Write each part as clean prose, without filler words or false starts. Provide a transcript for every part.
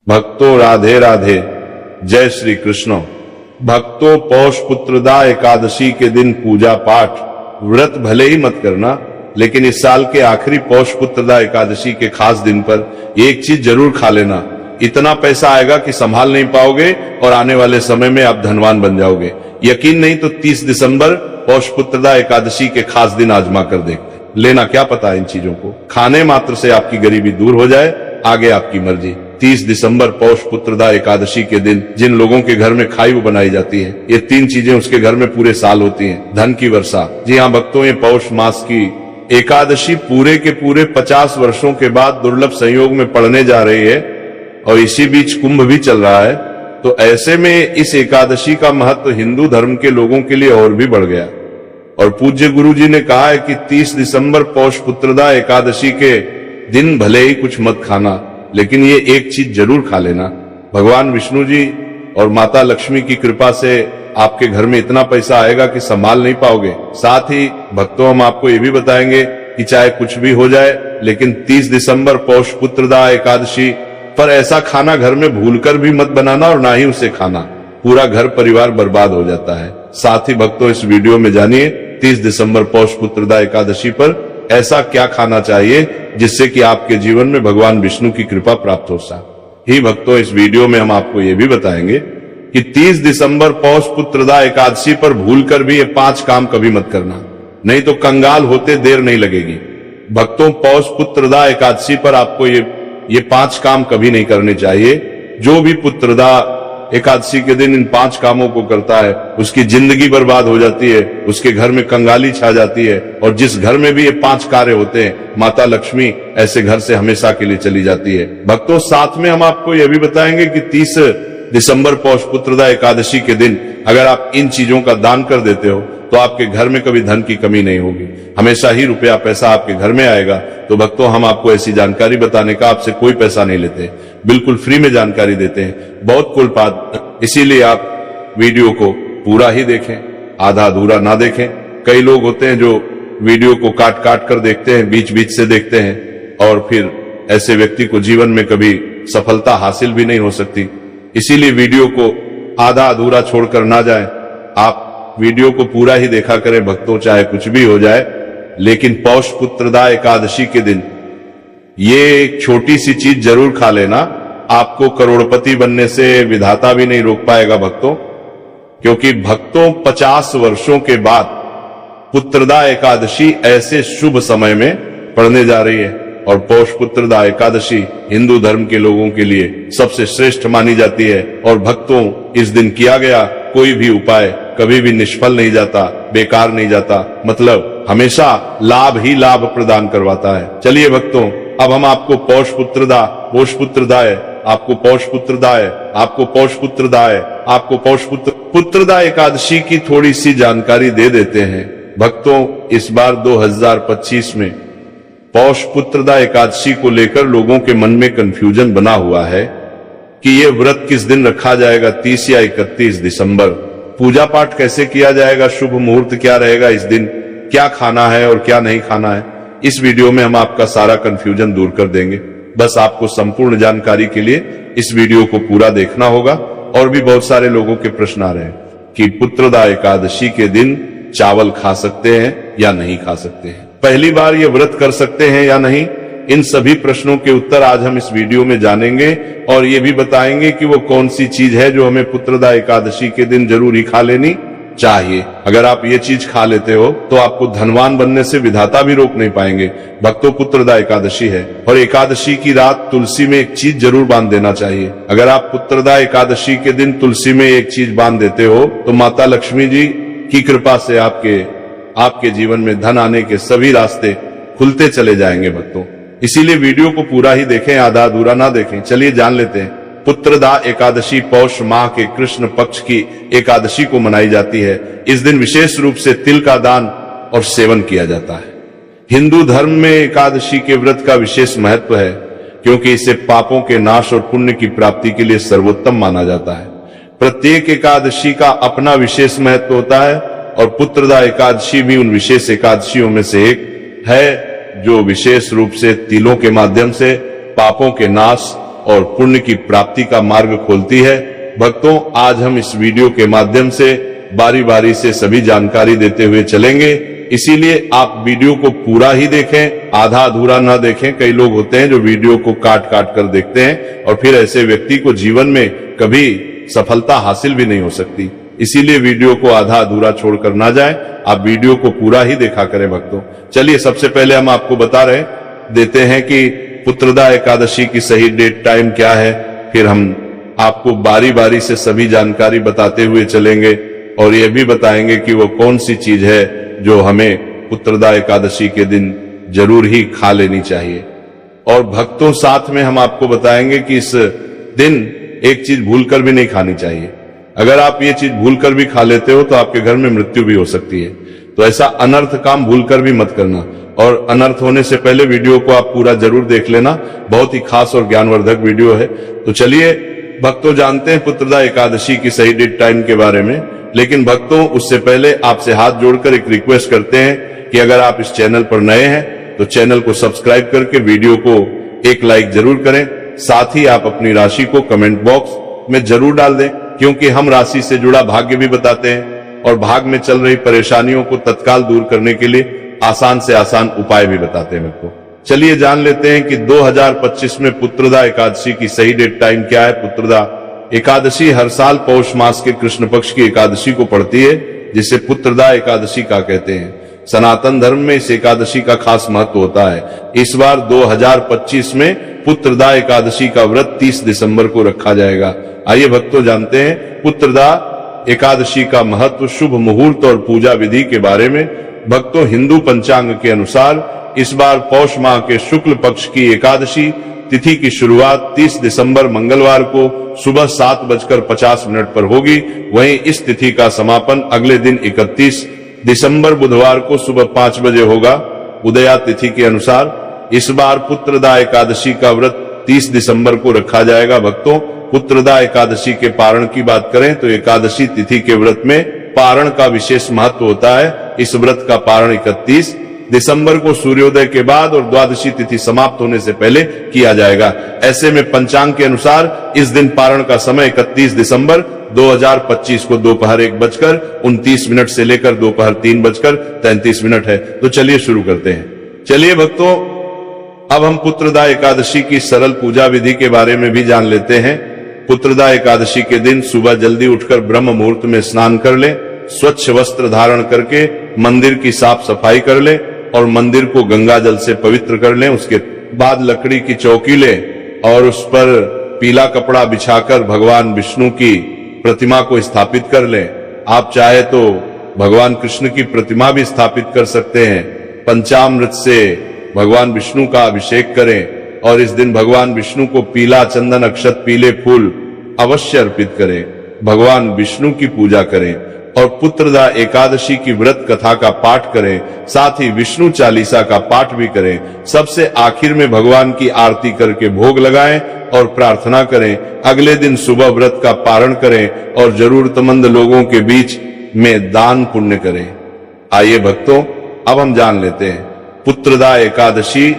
भक्तों राधे राधे, जय श्री कृष्ण। भक्तों पौष पुत्रदा एकादशी के दिन पूजा पाठ व्रत भले ही मत करना, लेकिन इस साल के आखिरी पौष पुत्रदा एकादशी के खास दिन पर एक चीज जरूर खा लेना। इतना पैसा आएगा कि संभाल नहीं पाओगे और आने वाले समय में आप धनवान बन जाओगे। यकीन नहीं तो 30 दिसंबर पौष पुत्रदा एकादशी के खास दिन आजमा कर देखते, लेना क्या पता इन चीजों को। खाने मात्र से आपकी गरीबी दूर हो जाए, आगे आपकी मर्जी। 30 दिसंबर पौष पुत्रदा एकादशी के दिन जिन लोगों के घर में खाई वो बनाई जाती है, ये 3 चीजें उसके घर में पूरे साल होती हैं। धन की वर्षा। जी हाँ भक्तों, ये पौष मास की एकादशी पूरे के पूरे 50 वर्षों के बाद दुर्लभ संयोग में पड़ने जा रही है और इसी बीच कुंभ भी चल रहा है। तो ऐसे में इस एकादशी का महत्व हिंदू धर्म के लोगों के लिए और भी बढ़ गया। और पूज्य गुरु जी ने कहा है कि 30 दिसंबर पौष पुत्रदा एकादशी के दिन भले ही कुछ मत खाना, लेकिन ये एक चीज जरूर खा लेना। भगवान विष्णु जी और माता लक्ष्मी की कृपा से आपके घर में इतना पैसा आएगा कि संभाल नहीं पाओगे। साथ ही भक्तों, हम आपको ये भी बताएंगे कि चाहे कुछ भी हो जाए, लेकिन 30 दिसंबर पौष पुत्रदा एकादशी पर ऐसा खाना घर में भूलकर भी मत बनाना और ना ही उसे खाना, पूरा घर परिवार बर्बाद हो जाता है। साथ ही भक्तों, इस वीडियो में जानिए 30 दिसंबर पौष पुत्रदा एकादशी पर ऐसा क्या खाना चाहिए जिससे कि आपके जीवन में भगवान विष्णु की कृपा प्राप्त हो सके। ही भक्तों, इस वीडियो में हम आपको ये भी बताएंगे कि 30 दिसंबर पौष पुत्रदा एकादशी पर भूलकर भी ये 5 काम कभी मत करना, नहीं तो कंगाल होते देर नहीं लगेगी। भक्तों, पौष पुत्रदा एकादशी पर आपको ये 5 काम कभी नहीं करने चाहिए। जो भी पुत्रदा एकादशी के दिन इन 5 कामों को करता है, उसकी जिंदगी बर्बाद हो जाती है, उसके घर में कंगाली छा जाती है, और जिस घर में भी ये 5 कार्य होते हैं, माता लक्ष्मी ऐसे घर से हमेशा के लिए चली जाती है। भक्तों, साथ में हम आपको यह भी बताएंगे कि 30 दिसंबर पौष पुत्रदा एकादशी के दिन अगर आप इन चीजों का दान कर देते हो तो आपके घर में कभी धन की कमी नहीं होगी, हमेशा ही रुपया पैसा आपके घर में आएगा। तो भक्तों, हम आपको ऐसी जानकारी बताने का आपसे कोई पैसा नहीं लेते, बिल्कुल फ्री में जानकारी देते हैं। बहुत कुल बात, इसीलिए आप वीडियो को पूरा ही देखें, आधा अधूरा ना देखें। कई लोग होते हैं जो वीडियो को काट काट कर देखते हैं, बीच बीच से देखते हैं, और फिर ऐसे व्यक्ति को जीवन में कभी सफलता हासिल भी नहीं हो सकती। इसीलिए वीडियो को आधा अधूरा छोड़कर ना जाएं, आप वीडियो को पूरा ही देखा करें भक्तों, चाहे कुछ भी हो जाए। लेकिन पौष पुत्रदा एकादशी के दिन ये एक छोटी सी चीज जरूर खा लेना, आपको करोड़पति बनने से विधाता भी नहीं रोक पाएगा भक्तों। क्योंकि भक्तों, 50 वर्षों के बाद पुत्रदा एकादशी ऐसे शुभ समय में पड़ने जा रही है, और पौष पुत्रदा एकादशी हिंदू धर्म के लोगों के लिए सबसे श्रेष्ठ मानी जाती है। और भक्तों, इस दिन किया गया कोई भी उपाय कभी भी निष्फल नहीं जाता, बेकार नहीं जाता, मतलब हमेशा लाभ ही लाभ प्रदान करवाता है। चलिए भक्तों, अब हम आपको पौष पुत्रदाय, आपको पौष पुत्रदाय, आपको पौष पुत्रदाय, आपको पौष पुत्रदा एकादशी की थोड़ी सी जानकारी दे देते हैं। भक्तों, इस बार 2025 में पौष पुत्रदा एकादशी को लेकर लोगों के मन में कंफ्यूजन बना हुआ है कि ये व्रत किस दिन रखा जाएगा, 30 या 31 दिसंबर। पूजा पाठ कैसे किया जाएगा, शुभ मुहूर्त क्या रहेगा इस दिन, क्या खाना है और क्या नहीं खाना है। इस वीडियो में हम आपका सारा कंफ्यूजन दूर कर देंगे। बस आपको संपूर्ण जानकारी के लिए इस वीडियो को पूरा देखना होगा। और भी बहुत सारे लोगों के प्रश्न आ रहे हैं कि पुत्रदा एकादशी के दिन चावल खा सकते हैं या नहीं खा सकते हैं, पहली बार ये व्रत कर सकते हैं या नहीं। इन सभी प्रश्नों के उत्तर आज हम इस वीडियो में जानेंगे, और ये भी बताएंगे कि वो कौन सी चीज है जो हमें पुत्रदा एकादशी के दिन जरूर ही खा लेनी चाहिए। अगर आप ये चीज खा लेते हो तो आपको धनवान बनने से विधाता भी रोक नहीं पाएंगे। भक्तों, पुत्रदा एकादशी है, और एकादशी की रात तुलसी में एक चीज जरूर बांध देना चाहिए। अगर आप पुत्रदा एकादशी के दिन तुलसी में एक चीज बांध देते हो तो माता लक्ष्मी जी की कृपा से आपके जीवन में धन आने के सभी रास्ते खुलते चले जाएंगे भक्तों। इसीलिए वीडियो को पूरा ही देखें, आधा अधूरा ना देखें। चलिए जान लेते हैं। पुत्रदा एकादशी पौष माह के कृष्ण पक्ष की एकादशी को मनाई जाती है। इस दिन विशेष रूप से तिल का दान और सेवन किया जाता है। हिंदू धर्म में एकादशी के व्रत का विशेष महत्व है, क्योंकि इसे पापों के नाश और पुण्य की प्राप्ति के लिए सर्वोत्तम माना जाता है। प्रत्येक एकादशी का अपना विशेष महत्व होता है, और पुत्रदा एकादशी भी उन विशेष एकादशियों में से एक है जो विशेष रूप से तिलों के माध्यम से पापों के नाश और पुण्य की प्राप्ति का मार्ग खोलती है। भक्तों, आज हम इस वीडियो के माध्यम से बारी बारी से सभी जानकारी देते हुए चलेंगे, इसीलिए आप वीडियो को पूरा ही देखें, आधा अधूरा ना देखें। कई लोग होते हैं जो वीडियो को काट काट कर देखते हैं और फिर ऐसे व्यक्ति को जीवन में कभी सफलता हासिल भी नहीं हो सकती। इसीलिए वीडियो को आधा अधूरा छोड़कर ना जाए, आप वीडियो को पूरा ही देखा करें। भक्तों, चलिए सबसे पहले हम आपको बता रहे देते हैं कि पुत्रदा एकादशी की सही डेट टाइम क्या है, फिर हम आपको बारी बारी से सभी जानकारी बताते हुए चलेंगे और यह भी बताएंगे कि वो कौन सी चीज है जो हमें पुत्रदा एकादशी के दिन जरूर ही खा लेनी चाहिए। और भक्तों, साथ में हम आपको बताएंगे कि इस दिन एक चीज भूलकर भी नहीं खानी चाहिए। अगर आप ये चीज भूलकर भी खा लेते हो तो आपके घर में मृत्यु भी हो सकती है। तो ऐसा अनर्थ काम भूलकर भी मत करना, और अनर्थ होने से पहले वीडियो को आप पूरा जरूर देख लेना, बहुत ही खास और ज्ञानवर्धक वीडियो है। तो चलिए भक्तों, जानते हैं पुत्रदा एकादशी की सही डेट टाइम के बारे में। लेकिन भक्तों, उससे पहले आपसे हाथ जोड़कर एक रिक्वेस्ट करते हैं कि अगर आप इस चैनल पर नए हैं तो चैनल को सब्सक्राइब करके वीडियो को एक लाइक जरूर करें। साथ ही आप अपनी राशि को कमेंट बॉक्स में जरूर डाल दें, क्योंकि हम राशि से जुड़ा भाग्य भी बताते हैं और भाग में चल रही परेशानियों को तत्काल दूर करने के लिए आसान से आसान उपाय भी बताते हैं। आपको चलिए जान लेते हैं कि 2025 में पुत्रदा एकादशी की सही डेट टाइम क्या है। पुत्रदा एकादशी हर साल पौष मास के कृष्ण पक्ष की एकादशी को पड़ती है, जिसे पुत्रदा एकादशी का कहते हैं। सनातन धर्म में इस एकादशी का खास महत्व होता है। इस बार 2025 में पुत्रदा एकादशी का व्रत 30 दिसंबर को रखा जाएगा। आइए भक्तों, जानते हैं पुत्रदा एकादशी का महत्व, शुभ मुहूर्त और पूजा विधि के बारे में। भक्तों, हिंदू पंचांग के अनुसार इस बार पौष माह के शुक्ल पक्ष की एकादशी तिथि की शुरुआत 30 दिसंबर मंगलवार को सुबह 7:50 पर होगी। वहीं इस तिथि का समापन अगले दिन 31 दिसंबर बुधवार को सुबह 5 बजे होगा उदया तिथि के अनुसार। इस बार पुत्रदा एकादशी का व्रत 30 दिसंबर को रखा जाएगा। भक्तों, पुत्रदा एकादशी के पारण की बात करें तो एकादशी तिथि के व्रत में पारण का विशेष महत्व होता है। इस व्रत का पारण 31 दिसंबर को सूर्योदय के बाद और द्वादशी तिथि समाप्त होने से पहले किया जाएगा। ऐसे में पंचांग के अनुसार इस दिन पारण का समय 31 दिसंबर 2025 को दोपहर 1:29 से लेकर दोपहर 3:33 है। तो चलिए शुरू करते हैं। चलिए भक्तों, अब हम पुत्रदा एकादशी की सरल पूजा विधि के बारे में भी जान लेते हैं। पुत्रदा एकादशी के दिन सुबह जल्दी उठकर ब्रह्म मुहूर्त में स्नान कर लें, स्वच्छ वस्त्र धारण करके मंदिर की साफ सफाई कर लें और मंदिर को गंगा जल से पवित्र कर लें। उसके बाद लकड़ी की चौकी लें और उस पर पीला कपड़ा बिछाकर भगवान विष्णु की प्रतिमा को स्थापित कर लें। आप चाहे तो भगवान कृष्ण की प्रतिमा भी स्थापित कर सकते हैं। पंचामृत से भगवान विष्णु का अभिषेक करें और इस दिन भगवान विष्णु को पीला चंदन, अक्षत, पीले फूल अवश्य अर्पित करें। भगवान विष्णु की पूजा करें और पुत्रदा एकादशी की व्रत कथा का पाठ करें, साथ ही विष्णु चालीसा का पाठ भी करें। सबसे आखिर में भगवान की आरती करके भोग लगाएं और प्रार्थना करें। अगले दिन सुबह व्रत का पारण करें और जरूरतमंद लोगों के बीच में दान पुण्य करें। आइए भक्तों, अब हम जान लेते हैं पुत्रदा एकादशी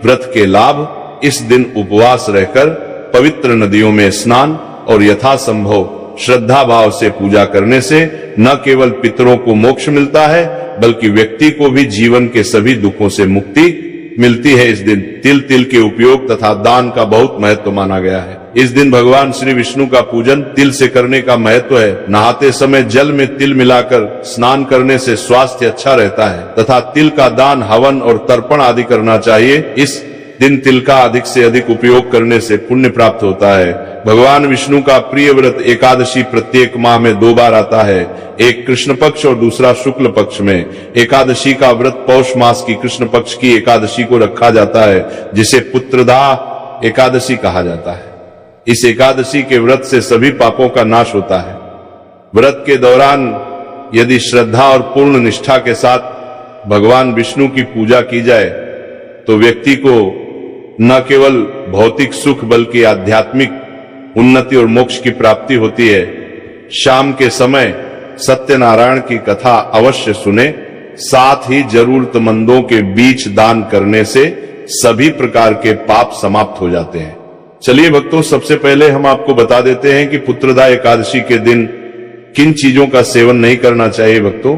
व्रत के लाभ। इस दिन उपवास रहकर पवित्र नदियों में स्नान और यथासंभव श्रद्धा भाव से पूजा करने से न केवल पितरों को मोक्ष मिलता है, बल्कि व्यक्ति को भी जीवन के सभी दुखों से मुक्ति मिलती है। इस दिन तिल तिल के उपयोग तथा दान का बहुत महत्व माना गया है। इस दिन भगवान श्री विष्णु का पूजन तिल से करने का महत्व है। नहाते समय जल में तिल मिलाकर स्नान करने से स्वास्थ्य अच्छा रहता है तथा तिल का दान, हवन और तर्पण आदि करना चाहिए। इस दिन तिल का अधिक से अधिक उपयोग करने से पुण्य प्राप्त होता है। भगवान विष्णु का प्रिय व्रत एकादशी प्रत्येक माह में 2 बार आता है, एक कृष्ण पक्ष और दूसरा शुक्ल पक्ष में। एकादशी का व्रत पौष मास की कृष्ण पक्ष की एकादशी को रखा जाता है, जिसे पुत्रदा एकादशी कहा जाता है। इस एकादशी के व्रत से सभी पापों का नाश होता है। व्रत के दौरान यदि श्रद्धा और पूर्ण निष्ठा के साथ भगवान विष्णु की पूजा की जाए तो व्यक्ति को न केवल भौतिक सुख बल्कि आध्यात्मिक उन्नति और मोक्ष की प्राप्ति होती है। शाम के समय सत्यनारायण की कथा अवश्य सुने, साथ ही जरूरतमंदों के बीच दान करने से सभी प्रकार के पाप समाप्त हो जाते हैं। चलिए भक्तों, सबसे पहले हम आपको बता देते हैं कि पुत्रदा एकादशी के दिन किन चीजों का सेवन नहीं करना चाहिए। भक्तों,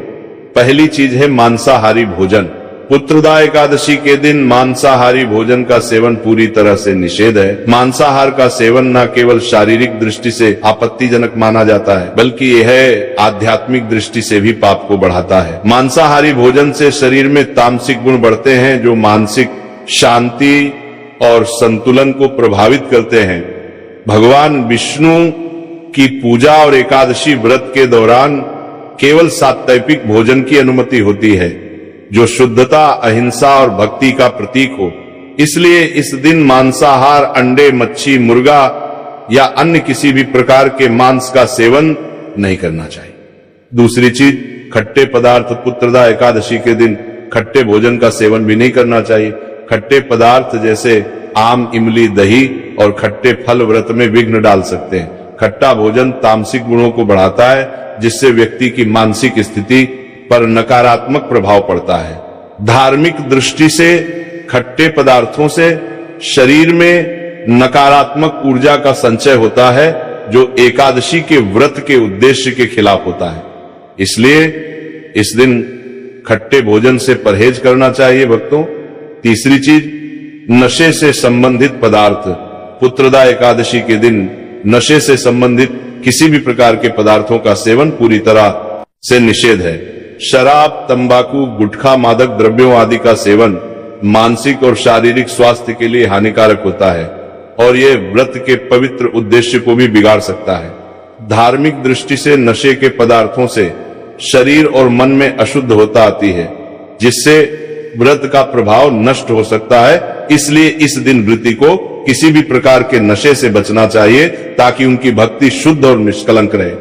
पहली चीज है मांसाहारी भोजन। पुत्रदा एकादशी के दिन मांसाहारी भोजन का सेवन पूरी तरह से निषेध है। मांसाहार का सेवन न केवल शारीरिक दृष्टि से आपत्तिजनक माना जाता है, बल्कि यह आध्यात्मिक दृष्टि से भी पाप को बढ़ाता है। मांसाहारी भोजन से शरीर में तामसिक गुण बढ़ते हैं, जो मानसिक शांति और संतुलन को प्रभावित करते हैं। भगवान विष्णु की पूजा और एकादशी व्रत के दौरान केवल सात्विक भोजन की अनुमति होती है, जो शुद्धता, अहिंसा और भक्ति का प्रतीक हो। इसलिए इस दिन मांसाहार, अंडे, मच्छी, मुर्गा या अन्य किसी भी प्रकार के मांस का सेवन नहीं करना चाहिए। दूसरी चीज, खट्टे पदार्थ। पुत्रदा एकादशी के दिन खट्टे भोजन का सेवन भी नहीं करना चाहिए। खट्टे पदार्थ जैसे आम, इमली, दही और खट्टे फल व्रत में विघ्न डाल सकते हैं। खट्टा भोजन तामसिक गुणों को बढ़ाता है, जिससे व्यक्ति की मानसिक स्थिति पर नकारात्मक प्रभाव पड़ता है। धार्मिक दृष्टि से खट्टे पदार्थों से शरीर में नकारात्मक ऊर्जा का संचय होता है, जो एकादशी के व्रत के उद्देश्य के खिलाफ होता है। इसलिए इस दिन खट्टे भोजन से परहेज करना चाहिए भक्तों। तीसरी चीज, नशे से संबंधित पदार्थ। पुत्रदा एकादशी के दिन नशे से संबंधित किसी भी प्रकार के पदार्थों का सेवन पूरी तरह से निषेध है। शराब, तंबाकू, गुटखा, मादक द्रव्यों आदि का सेवन मानसिक और शारीरिक स्वास्थ्य के लिए हानिकारक होता है और यह व्रत के पवित्र उद्देश्य को भी बिगाड़ सकता है। धार्मिक दृष्टि से नशे के पदार्थों से शरीर और मन में अशुद्धता आती है, जिससे व्रत का प्रभाव नष्ट हो सकता है। इसलिए इस दिन व्रती को किसी भी प्रकार के नशे से बचना चाहिए, ताकि उनकी भक्ति शुद्ध और निष्कलंक रहे।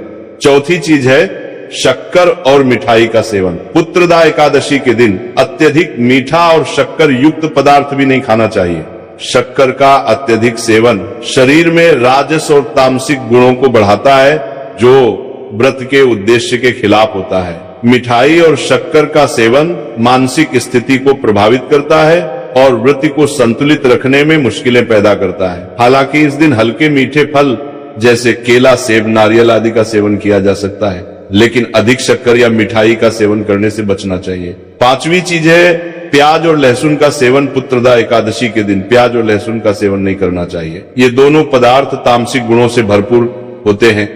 चौथी चीज है शक्कर और मिठाई का सेवन। पुत्रदा एकादशी के दिन अत्यधिक मीठा और शक्कर युक्त पदार्थ भी नहीं खाना चाहिए। शक्कर का अत्यधिक सेवन शरीर में राजस और तामसिक गुणों को बढ़ाता है, जो व्रत के उद्देश्य के खिलाफ होता है। मिठाई और शक्कर का सेवन मानसिक स्थिति को प्रभावित करता है और व्रत को संतुलित रखने में मुश्किलें पैदा करता है। हालांकि इस दिन हल्के मीठे फल जैसे केला, सेब, नारियल आदि का सेवन किया जा सकता है, लेकिन अधिक शक्कर या मिठाई का सेवन करने से बचना चाहिए। पांचवी चीज है प्याज और लहसुन का सेवन। पुत्रदा एकादशी के दिन प्याज और लहसुन का सेवन नहीं करना चाहिए। ये दोनों पदार्थ तामसिक गुणों से भरपूर होते हैं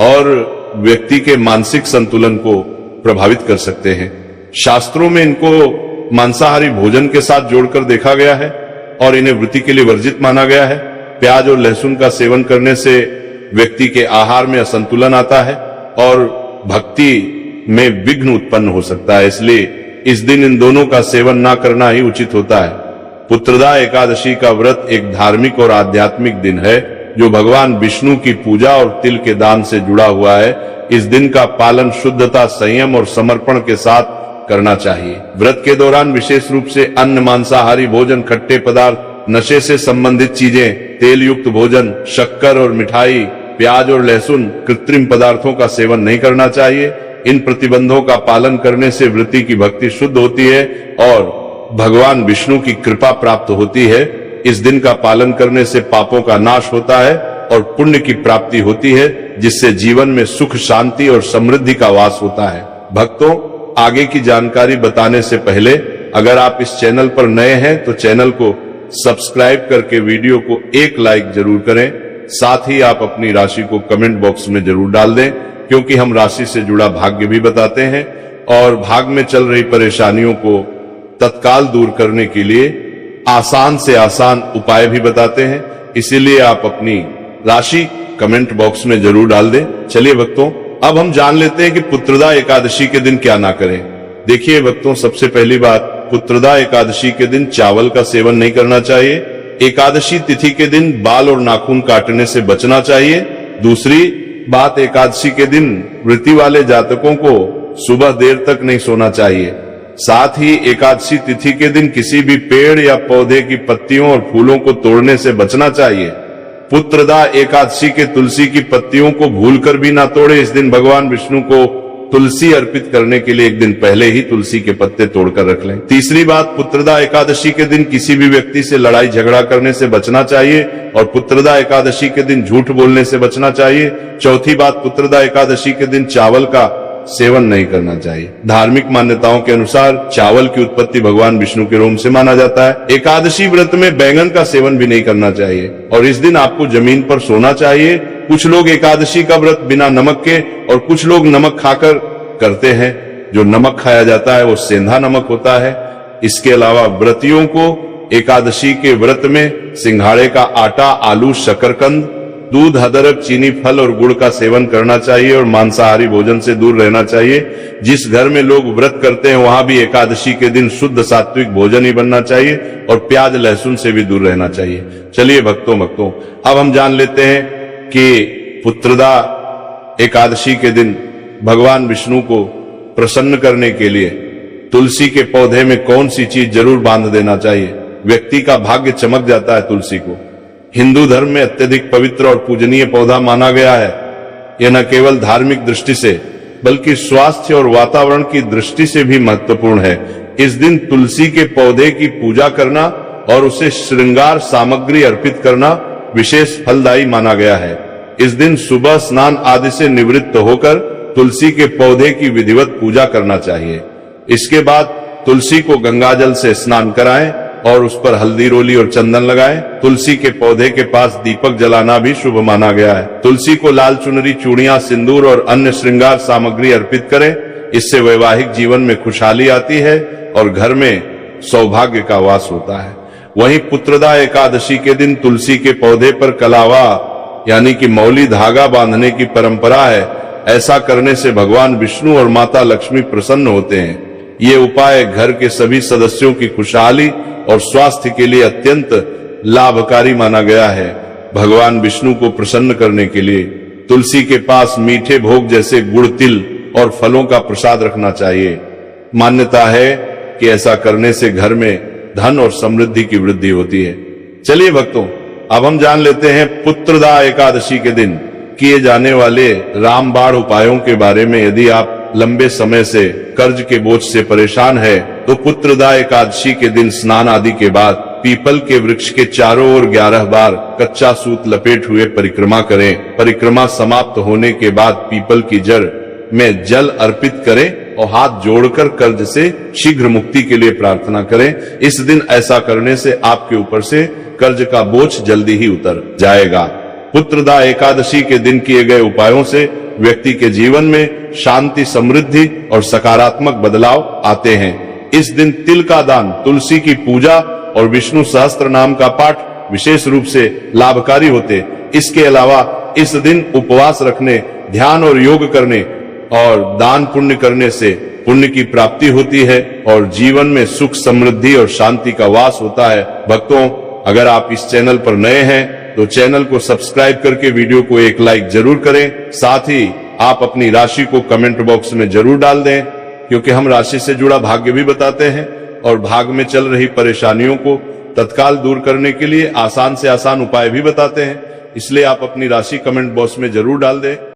और व्यक्ति के मानसिक संतुलन को प्रभावित कर सकते हैं। शास्त्रों में इनको मांसाहारी भोजन के साथ जोड़कर देखा गया है और इन्हें वृत्ति के लिए वर्जित माना गया है। प्याज और लहसुन का सेवन करने से व्यक्ति के आहार में असंतुलन आता है और भक्ति में विघ्न उत्पन्न हो सकता है। इसलिए इस दिन इन दोनों का सेवन ना करना ही उचित होता है। पुत्रदा एकादशी का व्रत एक धार्मिक और आध्यात्मिक दिन है, जो भगवान विष्णु की पूजा और तिल के दान से जुड़ा हुआ है। इस दिन का पालन शुद्धता, संयम और समर्पण के साथ करना चाहिए। व्रत के दौरान विशेष रूप से अन्न, मांसाहारी भोजन, खट्टे पदार्थ, नशे से संबंधित चीजें, तेल युक्त भोजन, शक्कर और मिठाई, प्याज और लहसुन, कृत्रिम पदार्थों का सेवन नहीं करना चाहिए। इन प्रतिबंधों का पालन करने से व्रती की भक्ति शुद्ध होती है और भगवान विष्णु की कृपा प्राप्त होती है। इस दिन का पालन करने से पापों का नाश होता है और पुण्य की प्राप्ति होती है, जिससे जीवन में सुख, शांति और समृद्धि का वास होता है। भक्तों, आगे की जानकारी बताने से पहले अगर आप इस चैनल पर नए हैं तो चैनल को सब्सक्राइब करके वीडियो को एक लाइक जरूर करें। साथ ही आप अपनी राशि को कमेंट बॉक्स में जरूर डाल दें, क्योंकि हम राशि से जुड़ा भाग्य भी बताते हैं और भाग में चल रही परेशानियों को तत्काल दूर करने के लिए आसान से आसान उपाय भी बताते हैं। इसीलिए आप अपनी राशि कमेंट बॉक्स में जरूर डाल दें। चलिए भक्तों, अब हम जान लेते हैं कि पुत्रदा एकादशी के दिन क्या ना करें। देखिए भक्तों, सबसे पहली बात, पुत्रदा एकादशी के दिन चावल का सेवन नहीं करना चाहिए। एकादशी तिथि के दिन बाल और नाखून काटने से बचना चाहिए। दूसरी बात, एकादशी के दिन वृत्ति वाले जातकों को सुबह देर तक नहीं सोना चाहिए। साथ ही एकादशी तिथि के दिन किसी भी पेड़ या पौधे की पत्तियों और फूलों को तोड़ने से बचना चाहिए। पुत्रदा एकादशी के तुलसी की पत्तियों को भूलकर भी ना तोड़े। इस दिन भगवान विष्णु को तुलसी अर्पित करने के लिए एक दिन पहले ही तुलसी के पत्ते तोड़कर रख लें। तीसरी बात, पुत्रदा एकादशी के दिन किसी भी व्यक्ति से लड़ाई झगड़ा करने से बचना चाहिए और पुत्रदा एकादशी के दिन झूठ बोलने से बचना चाहिए। चौथी बात, पुत्रदा एकादशी के दिन चावल का सेवन नहीं करना चाहिए। धार्मिक मान्यताओं के अनुसार चावल की उत्पत्ति भगवान विष्णु के रोम से माना जाता है। एकादशी व्रत में बैंगन का सेवन भी नहीं करना चाहिए और इस दिन आपको जमीन पर सोना चाहिए। कुछ लोग एकादशी का व्रत बिना नमक के और कुछ लोग नमक खाकर करते हैं। जो नमक खाया जाता है वो सेंधा नमक होता है। इसके अलावा व्रतियों को एकादशी के व्रत में सिंघाड़े का आटा, आलू, शकरकंद, दूध, अदरक, चीनी, फल और गुड़ का सेवन करना चाहिए और मांसाहारी भोजन से दूर रहना चाहिए। जिस घर में लोग व्रत करते हैं वहां भी एकादशी के दिन शुद्ध सात्विक भोजन ही बनना चाहिए और प्याज लहसुन से भी दूर रहना चाहिए। चलिए भक्तों अब हम जान लेते हैं कि पुत्रदा एकादशी के दिन भगवान विष्णु को प्रसन्न करने के लिए तुलसी के पौधे में कौन सी चीज जरूर बांध देना चाहिए। व्यक्ति का भाग्य चमक जाता है तुलसी को। हिंदू धर्म में अत्यधिक पवित्र और पूजनीय पौधा माना गया है। यह न केवल धार्मिक दृष्टि से बल्कि स्वास्थ्य और वातावरण की दृष्टि से भी महत्वपूर्ण है। इस दिन तुलसी के पौधे की पूजा करना और उसे श्रृंगार सामग्री अर्पित करना विशेष फलदायी माना गया है। इस दिन सुबह स्नान आदि से निवृत्त होकर तुलसी के पौधे की विधिवत पूजा करना चाहिए। इसके बाद तुलसी को गंगाजल से स्नान कराएं और उस पर हल्दी, रोली और चंदन लगाएं। तुलसी के पौधे के पास दीपक जलाना भी शुभ माना गया है। तुलसी को लाल चुनरी, चूड़ियां, सिंदूर और अन्य श्रृंगार सामग्री अर्पित करें। इससे वैवाहिक जीवन में खुशहाली आती है और घर में सौभाग्य का वास होता है। वहीं पुत्रदा एकादशी के दिन तुलसी के पौधे पर कलावा यानी कि मौली धागा बांधने की परंपरा है। ऐसा करने से भगवान विष्णु और माता लक्ष्मी प्रसन्न होते हैं। ये उपाय घर के सभी सदस्यों की खुशहाली और स्वास्थ्य के लिए अत्यंत लाभकारी माना गया है। भगवान विष्णु को प्रसन्न करने के लिए तुलसी के पास मीठे भोग जैसे गुड़, तिल और फलों का प्रसाद रखना चाहिए। मान्यता है कि ऐसा करने से घर में धन और समृद्धि की वृद्धि होती है। चलिए भक्तों, अब हम जान लेते हैं पुत्रदा एकादशी के दिन किए जाने वाले रामबाण उपायों के बारे में। यदि आप लंबे समय से कर्ज के बोझ से परेशान है तो पुत्रदा एकादशी के दिन स्नान आदि के बाद पीपल के वृक्ष के चारों ओर 11 बार कच्चा सूत लपेट हुए परिक्रमा करें। परिक्रमा समाप्त होने के बाद पीपल की जड़ में जल अर्पित करें और हाथ जोड़कर कर्ज से शीघ्र मुक्ति के लिए प्रार्थना करें। इस दिन ऐसा करने से आपके ऊपर से कर्ज का बोझ जल्दी ही उतर जाएगा। पुत्रदा एकादशी के दिन किए गए उपायों से व्यक्ति के जीवन में शांति, समृद्धि और सकारात्मक बदलाव आते हैं। इस दिन तिल का दान, तुलसी की पूजा और विष्णु सहस्त्र नाम का पाठ विशेष रूप से लाभकारी होते। इसके अलावा इस दिन उपवास रखने, ध्यान और योग करने और दान पुण्य करने से पुण्य की प्राप्ति होती है और जीवन में सुख, समृद्धि और शांति का वास होता है। भक्तों, अगर आप इस चैनल पर नए हैं तो चैनल को सब्सक्राइब करके वीडियो को एक लाइक जरूर करें। साथ ही आप अपनी राशि को कमेंट बॉक्स में जरूर डाल दें, क्योंकि हम राशि से जुड़ा भाग्य भी बताते हैं और भाग में चल रही परेशानियों को तत्काल दूर करने के लिए आसान से आसान उपाय भी बताते हैं। इसलिए आप अपनी राशि कमेंट बॉक्स में जरूर डाल दें।